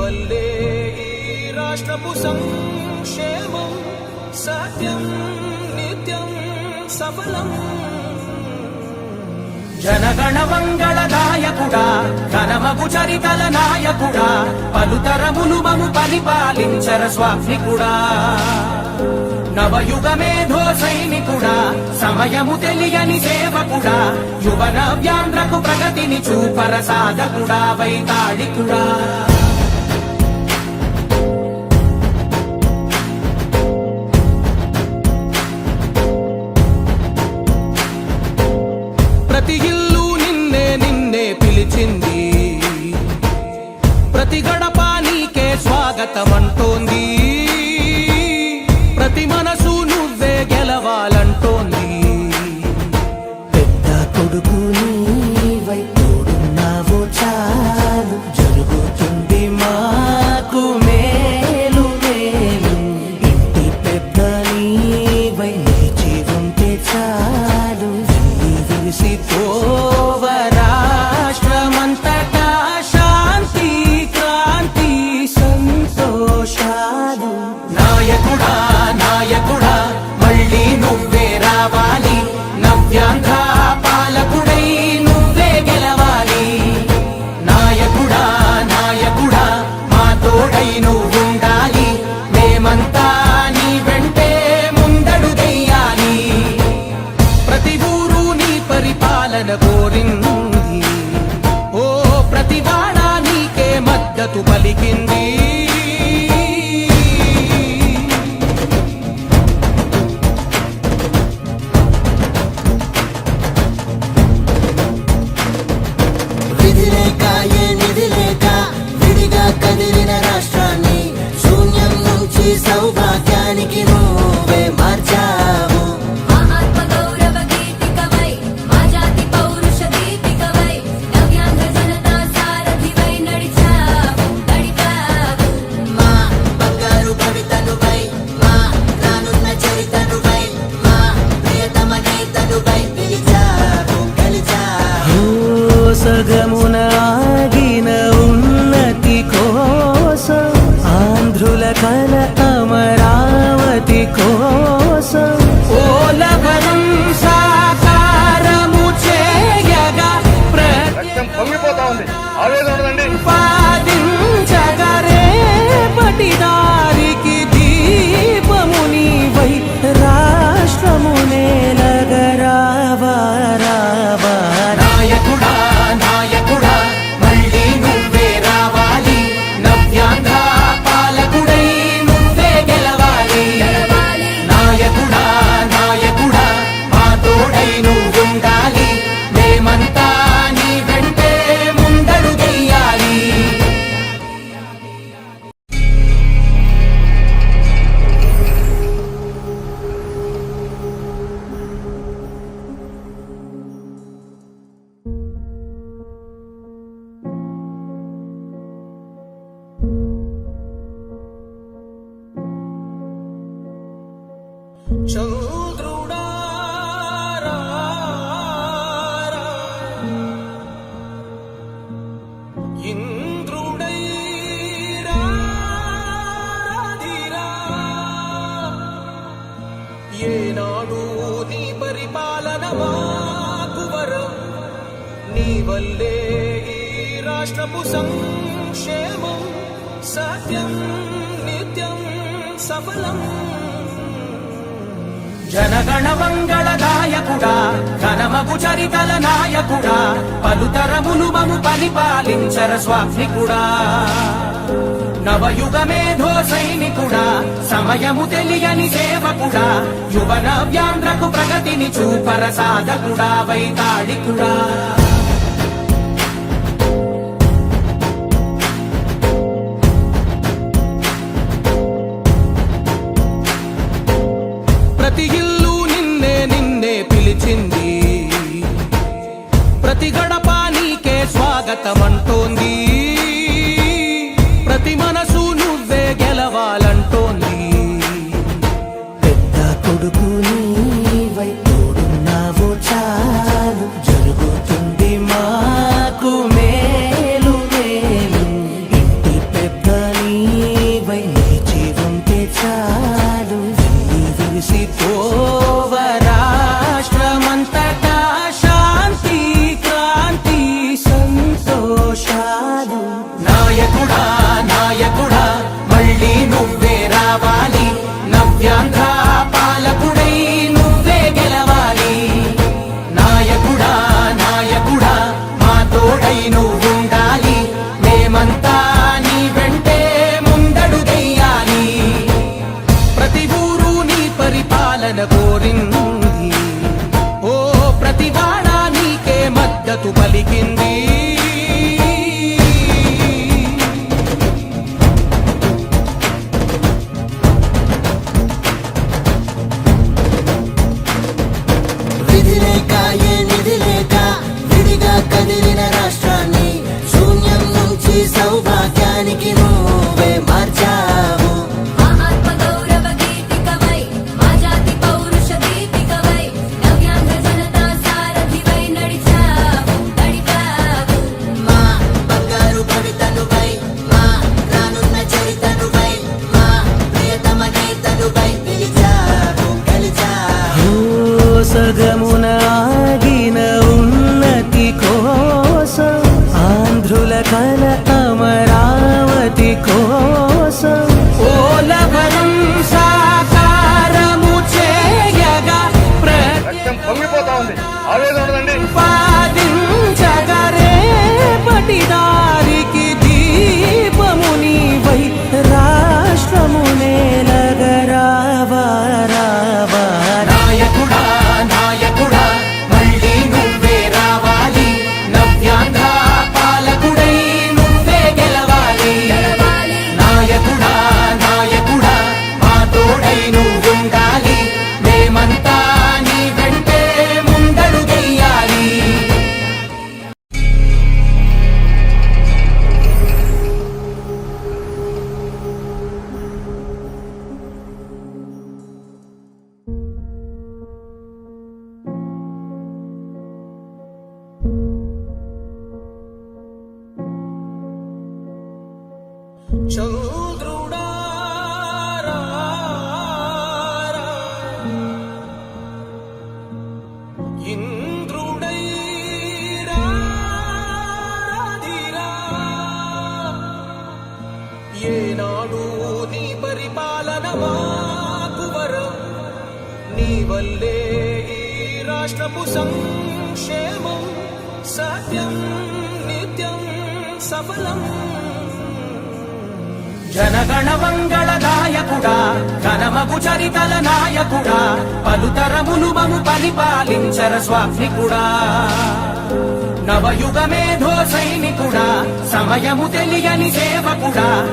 వల్లే ఈ రాష్ట్రపు సంక్షేమం సత్యం నిత్యం సఫలం. జనగణ మంగళ నాయకుడా, ఘనమగు చరితల నాయకుడా, పలుతరములు మము పరిపాలించర స్వామికుడా. నవయుగ మేధో సైనికుడా, సమయము తెలియని సేవకుడా, యువన వ్యాంధ్రకు ప్రగతిని చూపర సాధకుడా, వైతాళికుడా. ప్రతి ఇల్లు నిన్నే నిన్నే పిలిచింది, ప్రతి గడప నీకే స్వాగతమంటోంది, ప్రతి మనసు నువ్వే గెలవాలంటోంది. పెద్ద కొడుకు నీవై తోడున్నావో చాలు, జరుగుతుంది మాకు మేలు మేలు. ఇంటి పెద్ద నీవై నిలిచి ఉంటే చాలు, విరిసిపోవ రాష్ట్రమంతటా శాంతి క్రాంతి సంతోషాలు. నాయకుడా నాయకుడా మళ్ళీ నువ్వే రావాలి, నవ్యాంధ్ర పాలకుడై నువ్వే గెలవాలి. నాయకుడా నాయకుడా మా తోడై నువ్వుండాలి, మేమంతా నీ వెంటే ముందడుగెయ్యాలి. ప్రతి ఊరు నీ పరిపాలన కోరింది, ఓ ప్రతి వాడ నీకే మద్దతు పలికింది. విధిలేక ఏ నిధిలేక విడిగా కదిలిన రాష్ట్రాన్ని శూన్యం నుంచి సౌభాగ్యానికి నువ్వే మార్చావు. మా ఆత్మ గౌరవ గీతికవై, మా జాతి పౌరుష దీపికవై, నవ్యాంధ్ర జనతా సారథివై నడిచావు నడిపావు. మా బంగారు భవితనువై, మా రానున్న చరితనువై, మా ప్రియతమ నేతనువై పిలిచావు గెలిచావు. సగమున ఆగిన ఉన్నతి కోసం, ఆంధ్రుల కల అమరావతి కోసం, ఓలవనం సాకారము చేయగా రక్తం పొంగిపోతా ఉంది, ఆవేదన ఉండదండి. ప్రతిపాదించగరే పటిదారికి దీపము నీవై రాష్ట్రమునే నగరావా రావా. నాయకుడా నాయకుడా మళ్ళీ నువ్వే రావాలి, నవ్యాంధ్ర పాలకుడై నువ్వే గెలవాలి. నాయకుడా నాయకుడా మా తోడై నువ్వుండాలి, మేమంతా నీ వెంటే ముందడుగెయ్యాలి. చంద్రుడా రా, ఇంద్రుడై రాధిరా, ఏనాడు నీ పరిపాలన మాకు వరం, నీ వల్లే ఈ రాష్ట్రపు సంక్షేమం సత్యం నిత్యం సఫలం. జనగణ మంగళ నాయకుడా, ఘనమగు చరితల నాయకుడా, పలుతరములు మము పరిపాలించర స్వామికుడా. నవయుగ మేధో సైనికుడా, సమయము తెలియని సేవకుడా, యువన వ్యాంధ్రకు ప్రగతిని చూపర సాధకుడా, వైతాళికుడా. ప్రతి ఇల్లు నిన్నే నిన్నే పిలిచింది, ప్రతి గడప నీకే స్వాగతమంటోంది, ప్రతి మనసు నువ్వే గెలవాలంటోంది. పెద్ద కొడుకు నీవై తోడున్నావో చాలు, జరుగుతుంది మాకు మేలు మేలు. ఇంటి పెద్ద మురిసిపోవ రాష్ట్రమంతటా శాంతి క్రాంతి సంతోషాలు. నాయకుడా నాయకుడా మళ్ళీ నువ్వే రావాలి, నవ్యాంధ్ర పాలకుడై నువ్వే గెలవాలి. నాయకుడా నాయకుడా మా తోడై నువ్వుండాలి, మేమంతా నీ వెంటే ముందడుగెయ్యాలి. ప్రతి ఊరు నీ పరిపాలన కోరింది, ఓ ప్రతి వాడ నీకే మద్దతు పలికింది. విధిలేక ఏ నిధిలేక విడిగా కదిలిన రాష్ట్రాన్ని శూన్యం నుంచి సౌభాగ్యానికి నువ్వే మార్చావు. మా ఆత్మగౌరవ గీతికవై మా జాతి పౌరుష దీపికవై నవ్యాంధ్ర జనతా సారథివై నడిచావు నడిపావు. మా బంగారు భవితనువై మా రానున్న చరితనువై మా ప్రియతమ నేతనువై పిలిచావు గెలిచావు. సగమున ఆగిన ఉన్నతి కోసం ఆంధ్రుల కల అమరావతి కోసం పోలవరం సాకారము చేయగా రక్తం పొంగిపోతా ఉంది, ఆవేదన ఉండదండి. ప్రతిపాదించగరే పటిదారికి దీపము నీవై రాష్ట్రమునే నగరావా రావా. నాయకుడా నాయకుడా మళ్ళీ నువ్వే రావాలి, నవ్యాంధ్ర పాలకుడై నువ్వే గెలవాలి. నాయకుడా నాయకుడా మా తోడై నువ్వుండాలి, మేమంతా నీ వెంటే ముందడుగెయ్యాలి. చంద్రుడా రా రా, ఇంద్రుడై రాధిరా. ఏనాడు నీ పరిపాలన మాకు వరం, నీ వల్లే ఈ రాష్ట్రపు సంక్షేమం సత్యం నిత్యం సఫలం. జనగణ మంగళ నాయకుడా ఘనమగు చరితల నాయకుడా పలుతరములు మము పరిపాలించర స్వామికుడా. నవయుగ మేధో సైనికుడా సమయము తెలియని సేవకుడా